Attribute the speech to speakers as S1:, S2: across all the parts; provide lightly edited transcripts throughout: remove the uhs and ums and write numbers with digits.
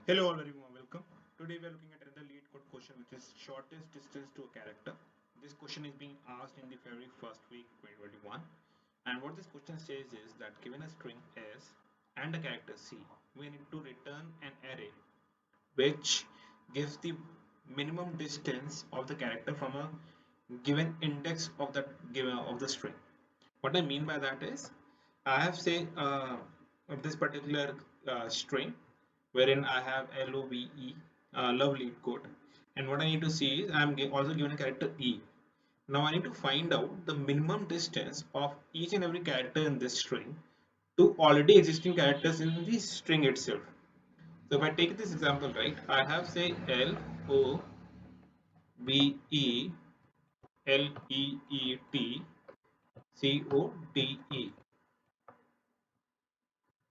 S1: Hello all, very warm welcome. Today we are looking at another LeetCode question, which is shortest distance to a character. This question is being asked in the February 1st week 2021. And what this question says is that given a string S and a character C, we need to return an array which gives the minimum distance of the character from a given index of the string. What I mean by that is, I have say this particular string wherein I have love lead code, and what I need to see is I am also given a character E. Now I need to find out the minimum distance of each and every character in this string to already existing characters in the string itself. So if I take this example, right, I have say LOVELEETCODE,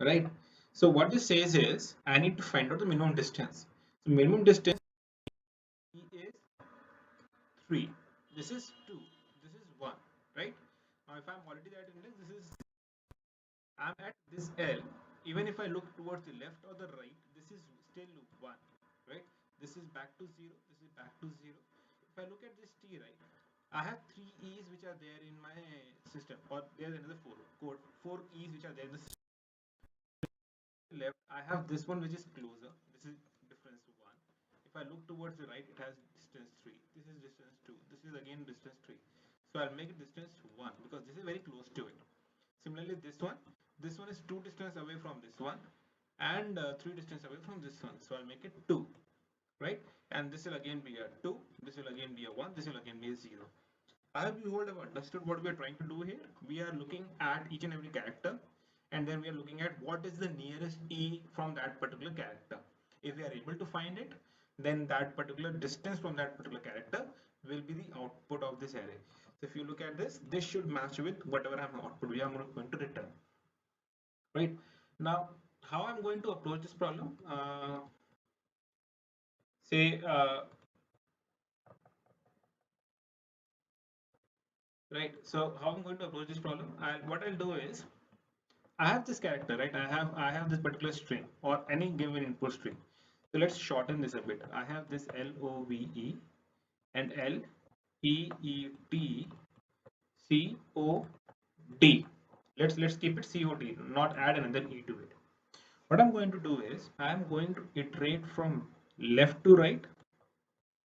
S1: right? So what this says is I need to find out the minimum distance. The minimum distance is 3. This is 2. This is 1, right? Now if I'm already at index, I'm at this L. Even if I look towards the left or the right, this is still 1, right? This is back to 0. This is back to 0. If I look at this T, right, I have 3 E's which are there in my system, or there's another 4 E's which are there in the system. Left, I have this one which is closer. This is difference 1. If I look towards the right, it has distance 3. This is distance 2. This is again distance 3. So I'll make it distance 1 because this is very close to it. Similarly, this one is 2 distance away from this one, and 3 distance away from this one. So I'll make it 2, right? And this will again be a 2. This will again be a 1. This will again be a 0. I hope you all have understood what we are trying to do here. We are looking at each and every character, and then we are looking at what is the nearest E from that particular character. If we are able to find it, then that particular distance from that particular character will be the output of this array. So if you look at this, this should match with whatever output we are going to return. Right now, how I'm going to approach this problem? Say right. So how I'm going to approach this problem? What I'll do is I have this character, right? I have this particular string or any given input string. So let's shorten this a bit. I have this LOVE and LEETCOD. Let's keep it COD, not add another E to it. What I'm going to do is I'm going to iterate from left to right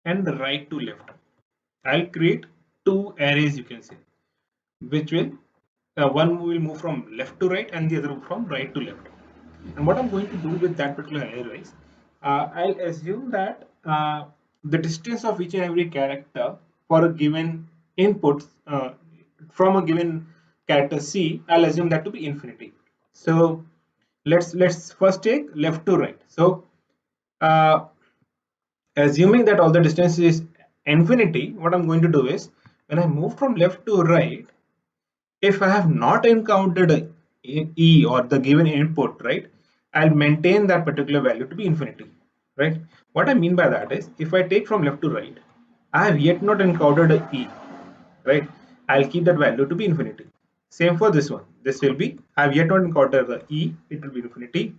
S1: and right to left. I'll create two arrays, you can say, which will one will move from left to right and the other from right to left. And what I'm going to do with that particular array is I'll assume that the distance of each and every character for a given input from a given character C, I'll assume that to be infinity. So let's first take left to right. So uh, assuming that all the distance is infinity, what I'm going to do is when I move from left to right, if I have not encountered a E or the given input, right, I'll maintain that particular value to be infinity, right? What I mean by that is if I take from left to right, I have yet not encountered a E, right? I'll keep that value to be infinity. Same for this one. This will be, I have yet not encountered the E, it will be infinity.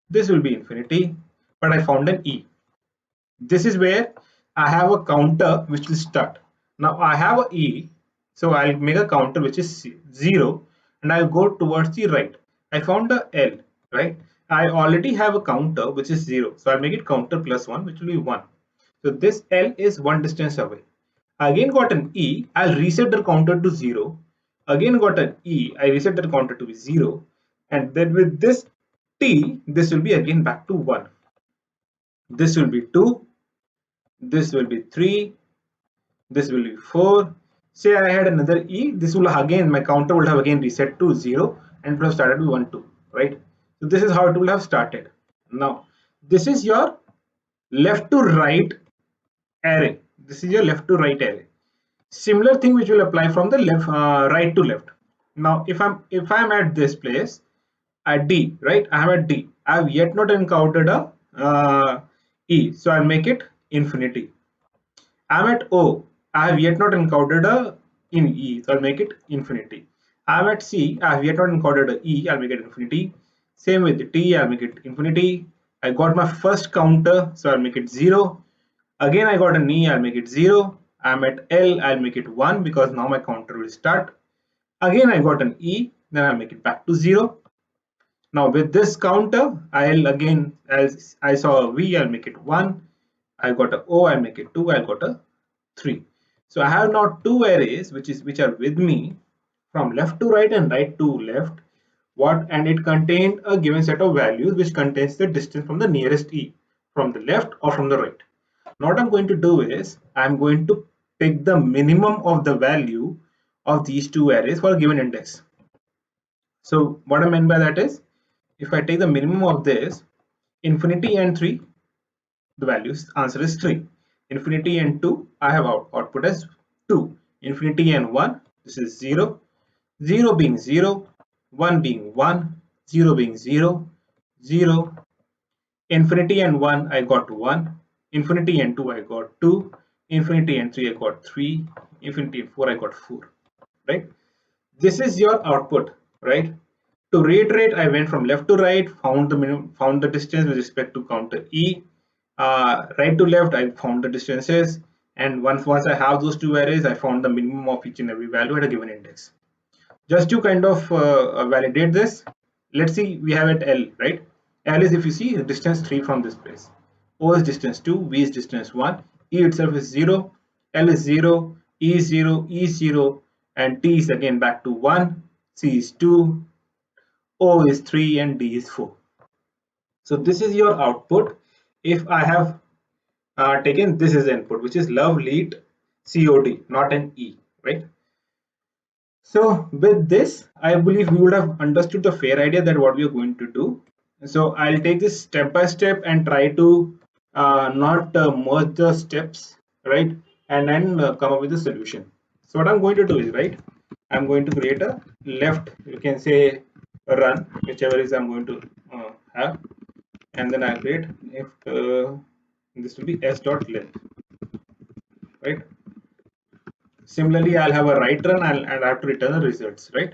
S1: This will be infinity, but I found an E. This is where I have a counter which will start. Now I have a E, so I'll make a counter which is 0 and I'll go towards the right. I found a L, right? I already have a counter which is 0, so I'll make it counter plus 1, which will be 1. So this L is one distance away. Again got an E, I'll reset the counter to 0. Again got an E, I reset the counter to be 0. And then with this T, this will be again back to 1. This will be 2, this will be 3, this will be 4. Say I had another E, this will again, my counter would have again reset to 0 and it would have started with 1 2, right? So this is how it will have started. Now this is your left to right array. This is your left to right array. Similar thing which will apply from the left right to left. Now if I'm at this place at D, right, I have at D, I have yet not encountered a E, so I'll make it infinity. I'm at O. I have yet not encountered a in E, so I'll make it infinity. I'm at C. I have yet not encountered a E. I'll make it infinity. Same with T. I'll make it infinity. I got my first counter, so I'll make it 0. Again, I got an E, I'll make it 0. I'm at L, I'll make it 1 because now my counter will start. Again, I got an E, then I'll make it back to 0. Now with this counter, I'll again, as I saw a V, I'll make it 1. I got a O, I'll make it 2. I got a 3. So I have now two arrays which are with me from left to right and right to left. And it contained a given set of values which contains the distance from the nearest E, from the left or from the right. Now what I'm going to do is I'm going to pick the minimum of the value of these two arrays for a given index. So what I meant by that is, if I take the minimum of this, infinity and 3, the values answer is 3. Infinity and 2, I have output as 2. Infinity and 1, this is 0. 0 being 0, 1 being 1, 0 being 0, 0. Infinity and 1, I got 1. Infinity and 2, I got 2. Infinity and 3, I got 3. Infinity and 4, I got 4. Right? This is your output, right? To reiterate, I went from left to right, found the minimum, found the distance with respect to counter E. Right to left, I found the distances, and once I have those two arrays, I found the minimum of each and every value at a given index. Just to kind of validate this, let's see, we have at L, right? L is, if you see, the distance 3 from this place. O is distance 2, V is distance 1, E itself is 0, L is 0, E is 0, E is 0, and T is again back to 1, C is 2, O is 3, and D is 4. So this is your output if I have taken this as input, which is love lead code, not an E, right? So with this, I believe we would have understood the fair idea that what we are going to do. So I'll take this step by step and try to not merge the steps, right? And then come up with a solution. So what I'm going to do is, right, I'm going to create a left, you can say a run, whichever is I'm going to have. And then I'll create if this will be s.length, right? Similarly, I'll have a right run and I have to return the results, right?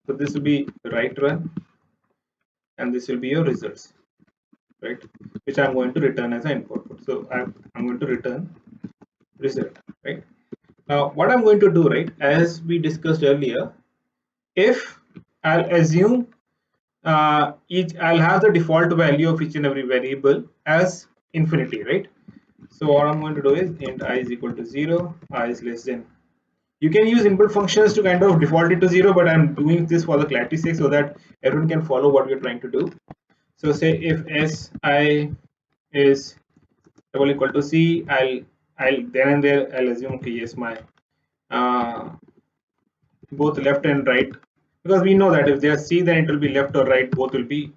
S1: So this will be right run and this will be your results, right? Which I'm going to return as an input. So I'm going to return result, right? Now what I'm going to do, right, as we discussed earlier, if I'll assume I'll have the default value of each and every variable as infinity, right? So what I'm going to do is int I is equal to 0, I is less than. You can use input functions to kind of default it to 0, but I'm doing this for the clarity sake so that everyone can follow what we're trying to do. So say if si is double equal to c, I'll then and there I'll assume, okay, yes, my both left and right, because we know that if they are c, then it will be left or right, both will be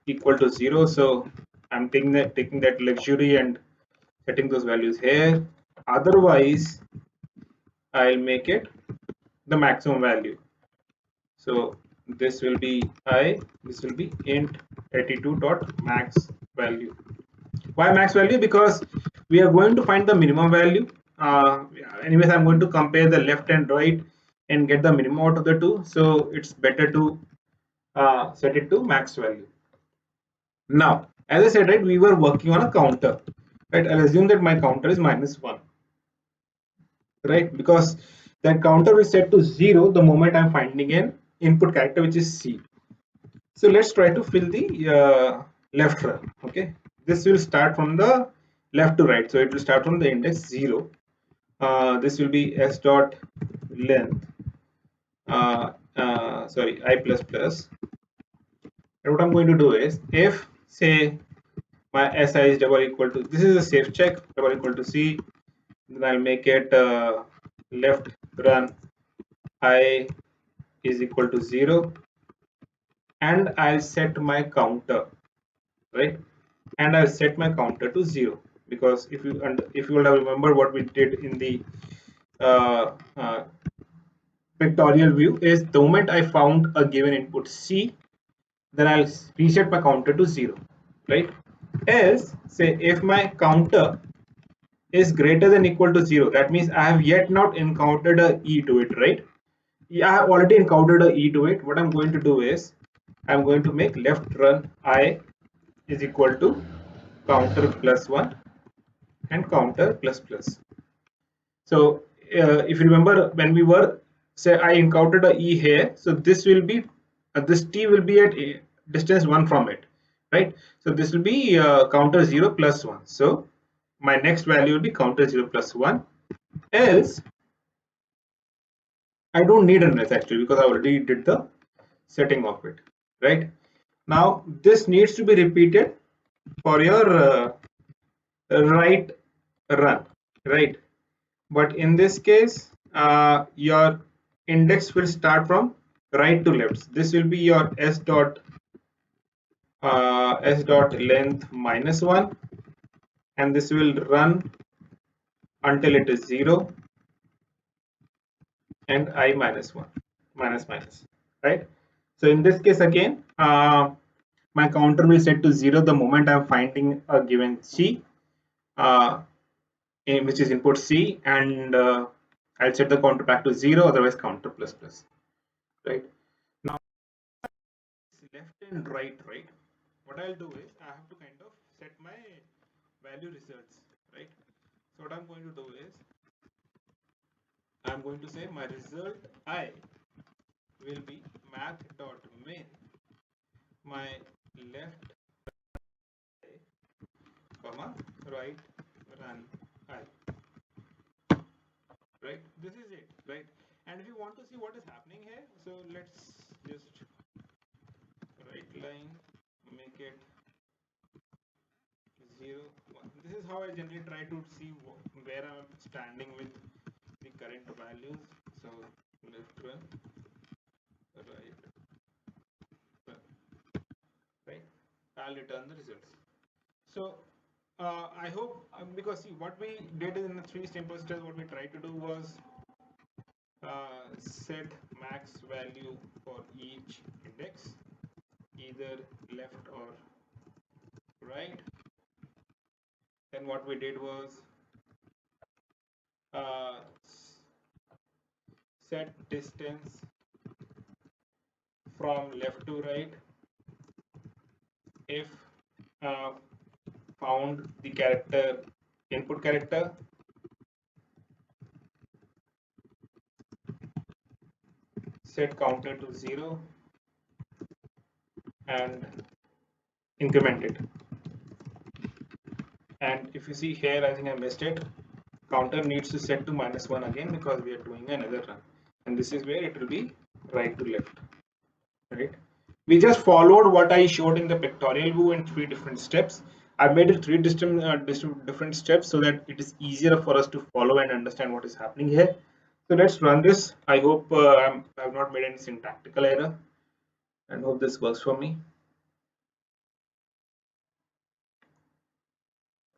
S1: equal to 0. So I'm taking that luxury and setting those values here. Otherwise, I'll make it the maximum value. So this will be I, this will be int 82 dot max value. Why max value? Because we are going to find the minimum value. Anyways, I'm going to compare the left and right and get the minimum out of the two. So it's better to set it to max value. Now, as I said, right, we were working on a counter, right? I'll assume that my counter is -1, right? Because that counter will set to 0 the moment I'm finding an input character, which is C. So let's try to fill the left run. Okay, this will start from the left to right, so it will start from the index 0. This will be s dot length, sorry, I plus plus. And what I'm going to do is, if say my si is double equal to, this is a safe check, double equal to c, then I'll make it left run I is equal to 0, and I'll set my counter, right? And I'll set my counter to 0, because if you will have remembered what we did in the uh, uh, pictorial view, is the moment I found a given input C, then I'll reset my counter to 0, right? Else, say if my counter is greater than equal to 0, that means I have yet not encountered a E to it, right? Yeah, I have already encountered a E to it. What I'm going to do is I'm going to make left run I is equal to counter plus 1 and counter plus plus. So if you remember, when we were, say I encountered a E here, so this will be this T will be at a distance 1 from it, right? So this will be counter 0 plus 1. So my next value will be counter 0 plus 1. Else I don't need an else actually, because I already did the setting of it, right? Now this needs to be repeated for your right run, right? But in this case, your index will start from right to left. This will be your s dot length minus 1, and this will run until it is 0 and I minus 1 minus minus, right? So in this case again, my counter will set to 0 the moment I'm finding a given C, uh, which is input C, and I'll set the counter back to 0, otherwise counter plus plus, right? Now left and right, right? What I'll do is I have to kind of set my value results, right? So what I'm going to do is I'm going to say my result I will be math.min my left comma right run I, right? This is it, right? And if you want to see what is happening here, so let's just right line make it 0 1. This is how I generally try to see where I'm standing with the current values. So left run, right run, right? I'll return the results. So I hope, because see what we did in the 3 simple steps, what we tried to do was set max value for each index, either left or right. Then what we did was uh, set distance from left to right if uh, found the character input character, set counter to 0 and increment it. And if you see here, I think I missed it, counter needs to set to -1 again because we are doing another run, and this is where it will be right to left, right? We just followed what I showed in the pictorial view in 3 different steps. I made it 3 different steps so that it is easier for us to follow and understand what is happening here. So let's run this. I hope I have not made any syntactical error, and hope this works for me.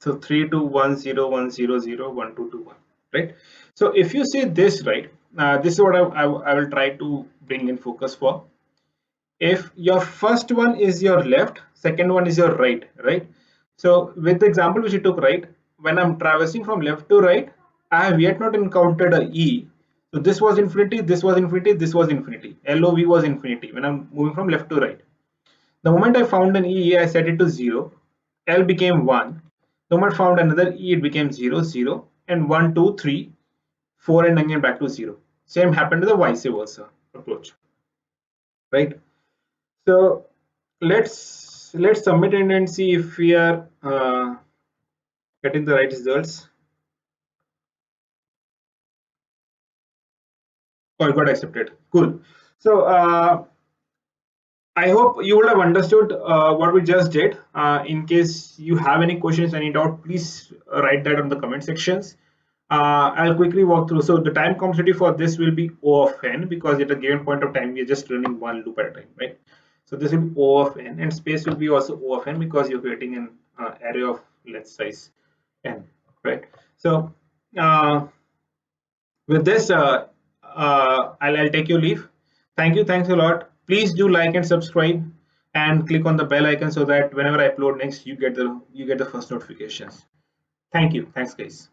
S1: So 3 2 1 0 1 0 0 1 2 2 1, right? So if you see this, right, this is what I will try to bring in focus for. If your first one is your left, second one is your right, right? So with the example which you took, right, when I'm traversing from left to right, I have yet not encountered a E. So this was infinity, this was infinity, this was infinity. LOV was infinity when I'm moving from left to right. The moment I found an E, I set it to 0. L became 1. The moment I found another E, it became 0, 0, and 1, 2, 3, 4, and again back to 0. Same happened to the vice versa approach, right? So let's submit it and see if we are getting the right results. Oh, it got accepted. Cool. So I hope you would have understood what we just did. In case you have any questions, any doubt, please write that on the comment sections. I'll quickly walk through. So the time complexity for this will be O of n, because at a given point of time we are just running one loop at a time, right? So this will be O of n, and space will be also O of n because you're creating an array of length size n, right? So with this, I'll take your leave. Thanks a lot. Please do like and subscribe, and click on the bell icon so that whenever I upload next, you get the first notifications. Thank you. Thanks, guys.